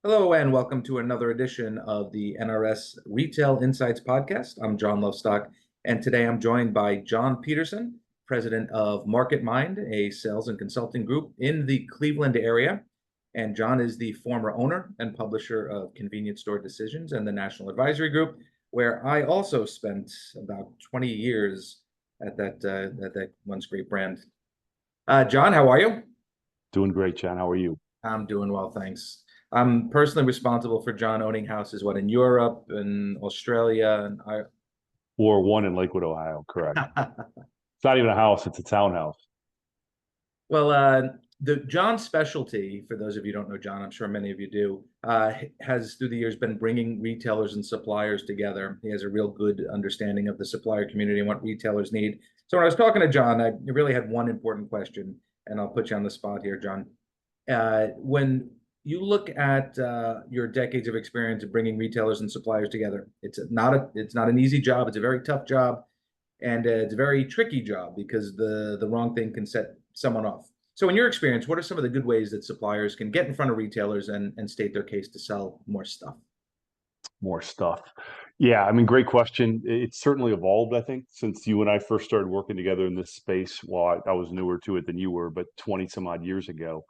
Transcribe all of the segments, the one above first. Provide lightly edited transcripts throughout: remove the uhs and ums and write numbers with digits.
Hello and welcome to another edition of the NRS Retail Insights Podcast. I'm John Lofstock, and today I'm joined by John Petersen, president of MarketMind, a sales and consulting group in the Cleveland area. And John is the former owner and publisher of Convenience Store Decisions and the National Advisory Group, where I also spent about 20 years at that once great brand. John, how are you? Doing great, John. How are you? I'm doing well, thanks. I'm personally responsible for John owning houses, in Europe and Australia and I. Or one in Lakewood, Ohio, correct. It's not even a house, it's a townhouse. Well, the John specialty, for those of you who don't know John, I'm sure many of you do, has through the years been bringing retailers and suppliers together. He has a real good understanding of the supplier community and what retailers need. So when I was talking to John, I really had one important question, and I'll put you on the spot here, John. When you look at your decades of experience of bringing retailers and suppliers together, it's not an easy job. It's a very tough job, and it's a very tricky job because the wrong thing can set someone off. So in your experience, what are some of the good ways that suppliers can get in front of retailers and state their case to sell more stuff? More stuff. Yeah, I mean, great question. It's certainly evolved, I think, since you and I first started working together in this space. Well, I was newer to it than you were, but 20 some odd years ago.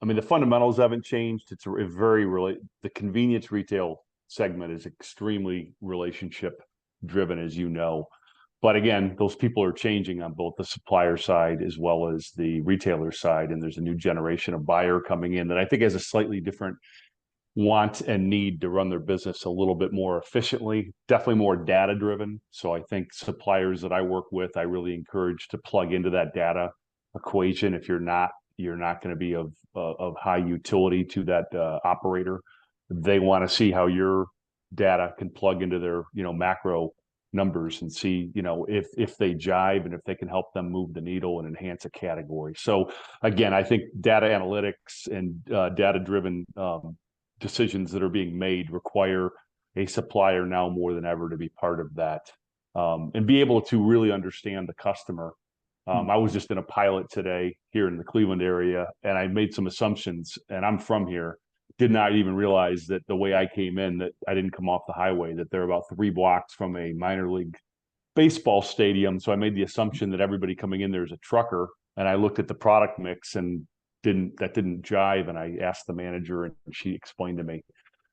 I mean, the fundamentals haven't changed. It's the convenience retail segment is extremely relationship driven, as you know. But again, those people are changing on both the supplier side as well as the retailer side. And there's a new generation of buyer coming in that I think has a slightly different want and need to run their business a little bit more efficiently, definitely more data driven. So I think suppliers that I work with, I really encourage to plug into that data equation. If you're not going to be of high utility to that operator. They want to see how your data can plug into their macro numbers and see if they jive and if they can help them move the needle and enhance a category. So again, I think data analytics and data driven decisions that are being made require a supplier now more than ever to be part of that and be able to really understand the customer. I was just in a pilot today here in the Cleveland area, and I made some assumptions, and I'm from here. Did not even realize that the way I came in, that I didn't come off the highway, that they're about 3 blocks from a minor league baseball stadium. So I made the assumption that everybody coming in there is a trucker, and I looked at the product mix and that didn't jive. And I asked the manager, and she explained to me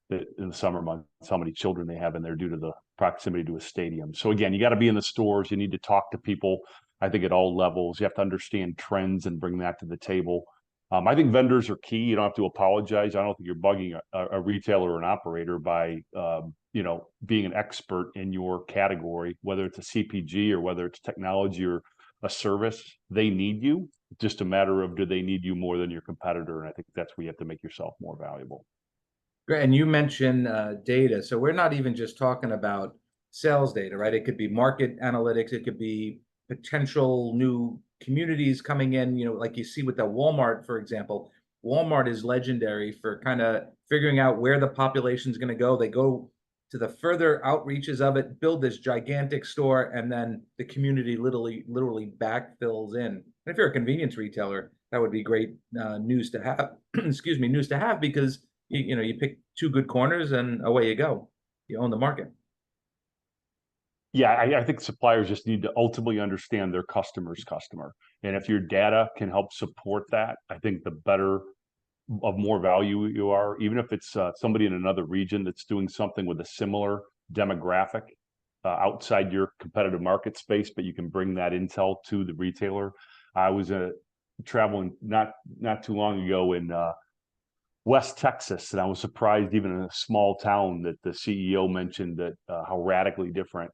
that in the summer months, how many children they have in there due to the proximity to a stadium. So again, you got to be in the stores. You need to talk to people, I think, at all levels. You have to understand trends and bring that to the table. I think vendors are key. You don't have to apologize. I don't think you're bugging a retailer or an operator by, being an expert in your category, whether it's a CPG or whether it's technology or a service. They need you. It's just a matter of, do they need you more than your competitor? And I think that's where you have to make yourself more valuable. Great. And you mentioned data. So we're not even just talking about sales data, right? It could be market analytics. It could be potential new communities coming in, like you see with the Walmart, for example. Walmart is legendary for kind of figuring out where the population is going to go. They go to the further outreaches of it, build this gigantic store, and then the community literally backfills in. And if you're a convenience retailer, that would be great news to have. Excuse me, news to have, because you pick 2 good corners and away you go. You own the market. Yeah, I think suppliers just need to ultimately understand their customer's customer. And if your data can help support that, I think the better of more value you are, even if it's somebody in another region that's doing something with a similar demographic outside your competitive market space, but you can bring that intel to the retailer. I was traveling not too long ago in West Texas, and I was surprised, even in a small town, that the CEO mentioned that how radically different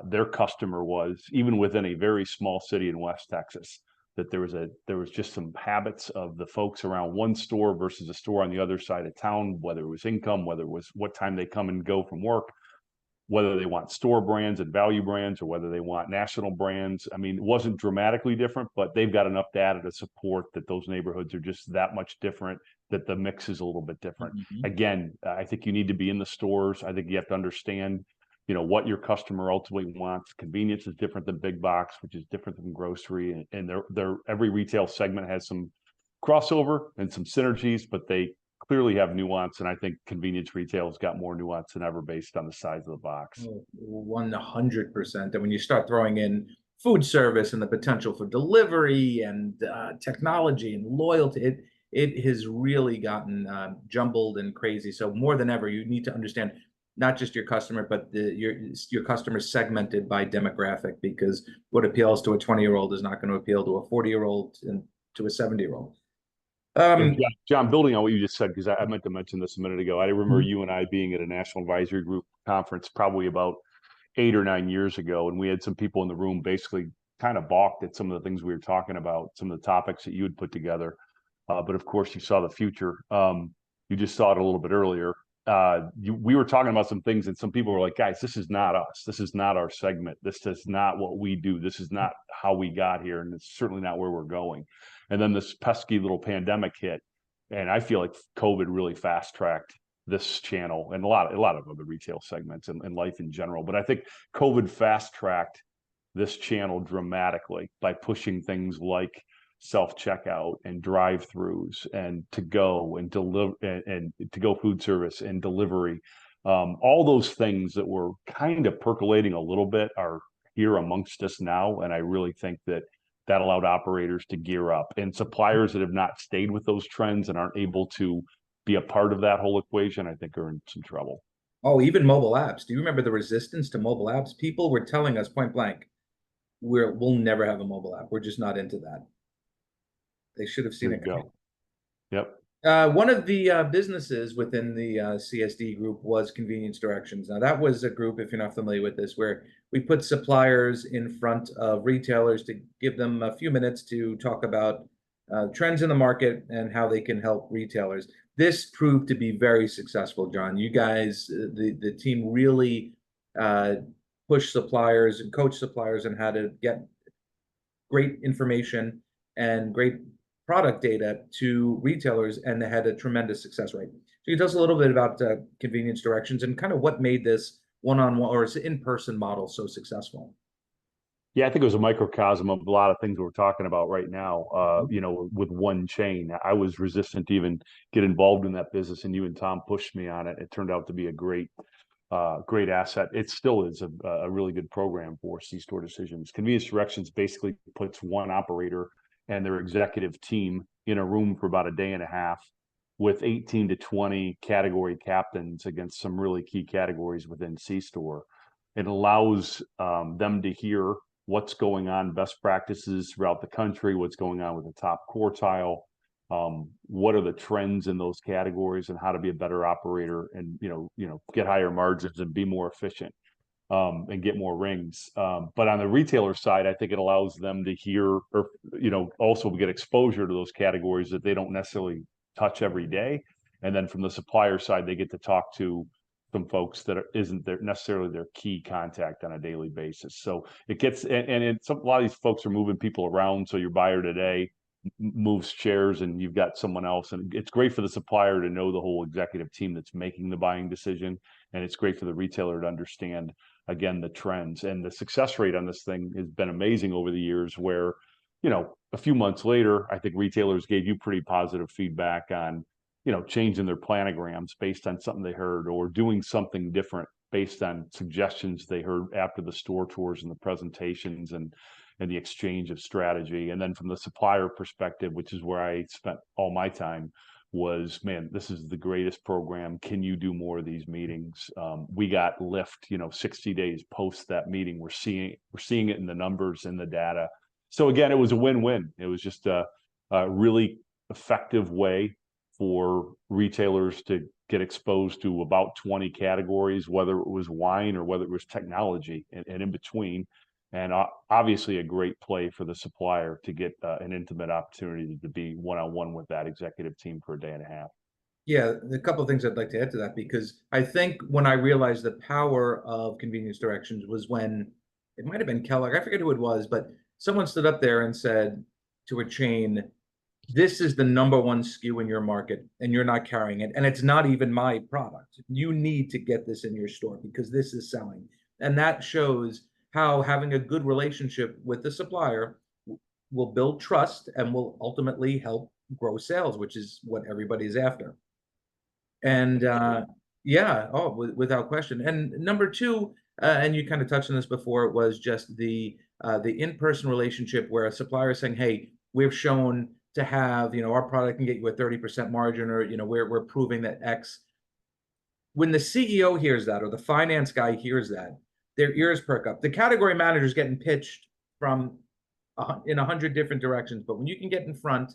their customer was, even within a very small city in West Texas. That there was just some habits of the folks around one store versus a store on the other side of town, whether it was income, whether it was what time they come and go from work, whether they want store brands and value brands or whether they want national brands. I mean, it wasn't dramatically different, but they've got enough data to support that those neighborhoods are just that much different, that the mix is a little bit different. Mm-hmm. Again, I think you need to be in the stores. I think you have to understand what your customer ultimately wants. Convenience is different than big box, which is different than grocery. And every retail segment has some crossover and some synergies, but they clearly have nuance, and I think convenience retail has got more nuance than ever based on the size of the box. 100%. And when you start throwing in food service and the potential for delivery and technology and loyalty, it has really gotten jumbled and crazy. So more than ever, you need to understand not just your customer, but your customer segmented by demographic, because what appeals to a 20-year-old is not going to appeal to a 40-year-old and to a 70-year-old. John, building on what you just said, because I meant to mention this a minute ago, I remember you and I being at a National Advisory Group conference probably about 8 or 9 years ago, and we had some people in the room basically kind of balked at some of the things we were talking about, some of the topics that you had put together. But of course, you saw the future. You just saw it a little bit earlier. We were talking about some things, and some people were like, guys, this is not us. This is not our segment. This is not what we do. This is not how we got here, and it's certainly not where we're going. And then this pesky little pandemic hit, and I feel like COVID really fast-tracked this channel and a lot of other retail segments and life in general. But I think COVID fast-tracked this channel dramatically by pushing things like self-checkout and drive-throughs and to-go and deliver and to-go food service and delivery. All those things that were kind of percolating a little bit are here amongst us now. And I really think that allowed operators to gear up, and suppliers that have not stayed with those trends and aren't able to be a part of that whole equation, I think are in some trouble. Oh, even mobile apps. Do you remember the resistance to mobile apps? People were telling us point blank, we'll never have a mobile app. We're just not into that. They should have seen it coming. Yep. One of the businesses within the CSD group was Convenience Directions. Now, that was a group, if you're not familiar with this, where we put suppliers in front of retailers to give them a few minutes to talk about trends in the market and how they can help retailers. This proved to be very successful, John. You guys, the team really pushed suppliers and coached suppliers on how to get great information and great product data to retailers, and they had a tremendous success rate. So you tell us a little bit about Convenience Directions and kind of what made this one-on-one or in-person model so successful. Yeah, I think it was a microcosm of a lot of things we're talking about right now. With one chain, I was resistant to even get involved in that business, and you and Tom pushed me on it. It turned out to be a great asset. It still is a really good program for C-store decisions. Convenience Directions basically puts one operator and their executive team in a room for about a day and a half with 18 to 20 category captains against some really key categories within C-store. It allows them to hear what's going on, best practices throughout the country, what's going on with the top quartile, what are the trends in those categories, and how to be a better operator and get higher margins and be more efficient. And get more rings. But on the retailer side, I think it allows them to hear or, also get exposure to those categories that they don't necessarily touch every day. And then from the supplier side, they get to talk to some folks that isn't necessarily their key contact on a daily basis. So it gets, a lot of these folks are moving people around. So your buyer today moves chairs and you've got someone else, and it's great for the supplier to know the whole executive team that's making the buying decision, and it's great for the retailer to understand again the trends. And the success rate on this thing has been amazing over the years, where a few months later I think retailers gave you pretty positive feedback on changing their planograms based on something they heard, or doing something different based on suggestions they heard after the store tours and the presentations and the exchange of strategy. And then from the supplier perspective, which is where I spent all my time, was, man, this is the greatest program. Can you do more of these meetings? We got lift, 60 days post that meeting. We're seeing it in the numbers and the data. So again, it was a win-win. It was just a really effective way for retailers to get exposed to about 20 categories, whether it was wine or whether it was technology and in between. And obviously a great play for the supplier to get an intimate opportunity to be one-on-one with that executive team for a day and a half. Yeah, a couple of things I'd like to add to that, because I think when I realized the power of Convenience Directions was when, it might have been Kellogg, I forget who it was, but someone stood up there and said to a chain, this is the #1 SKU in your market and you're not carrying it. And it's not even my product. You need to get this in your store because this is selling. And that shows how having a good relationship with the supplier will build trust and will ultimately help grow sales, which is what everybody's after. And yeah, without question. And number two, and you kind of touched on this before, it was just the in-person relationship where a supplier is saying, "Hey, we've shown to have, our product can get you a 30% margin, or we're proving that X." When the CEO hears that, or the finance guy hears that, their ears perk up. The category manager is getting pitched from in 100 different directions, but when you can get in front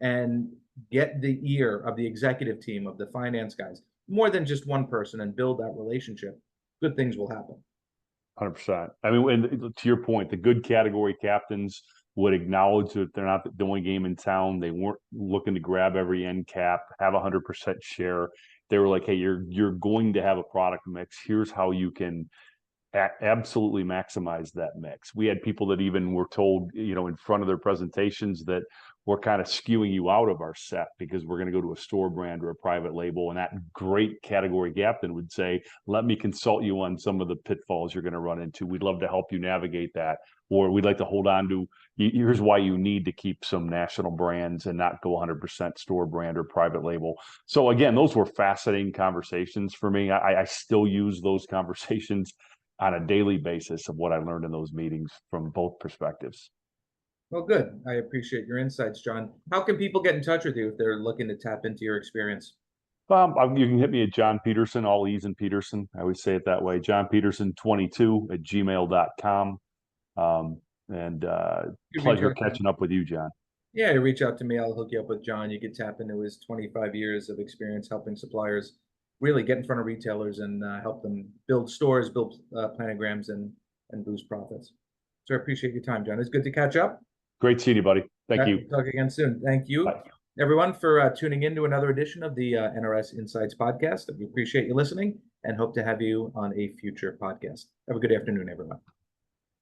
and get the ear of the executive team, of the finance guys, more than just one person, and build that relationship, good things will happen. 100%. I mean, and to your point, the good category captains would acknowledge that they're not the only game in town. They weren't looking to grab every end cap, have 100% share. They were like, "Hey, you're going to have a product mix. Here's how you can absolutely maximize that mix." We had people that even were told, in front of their presentations, that we're kind of skewing you out of our set because we're going to go to a store brand or a private label. And that great category captain would say, "Let me consult you on some of the pitfalls you're going to run into. We'd love to help you navigate that. Or we'd like to hold on to, here's why you need to keep some national brands and not go 100% store brand or private label." So again, those were fascinating conversations for me. I still use those conversations on a daily basis of what I learned in those meetings from both perspectives. Well, good. I appreciate your insights, John. How can people get in touch with you if they're looking to tap into your experience? You can hit me at John Petersen, all E's in Peterson. I always say it that way. John Petersen 22 at gmail.com. And pleasure catching up with you, John. Yeah, you reach out to me. I'll hook you up with John. You can tap into his 25 years of experience helping suppliers really get in front of retailers and help them build stores, build planograms, and boost profits. So I appreciate your time, John. It's good to catch up. Great seeing you, buddy. Thank you. Talk again soon. Thank you, Bye. Everyone, for tuning in to another edition of the NRS Insights Podcast. We appreciate you listening and hope to have you on a future podcast. Have a good afternoon, everyone.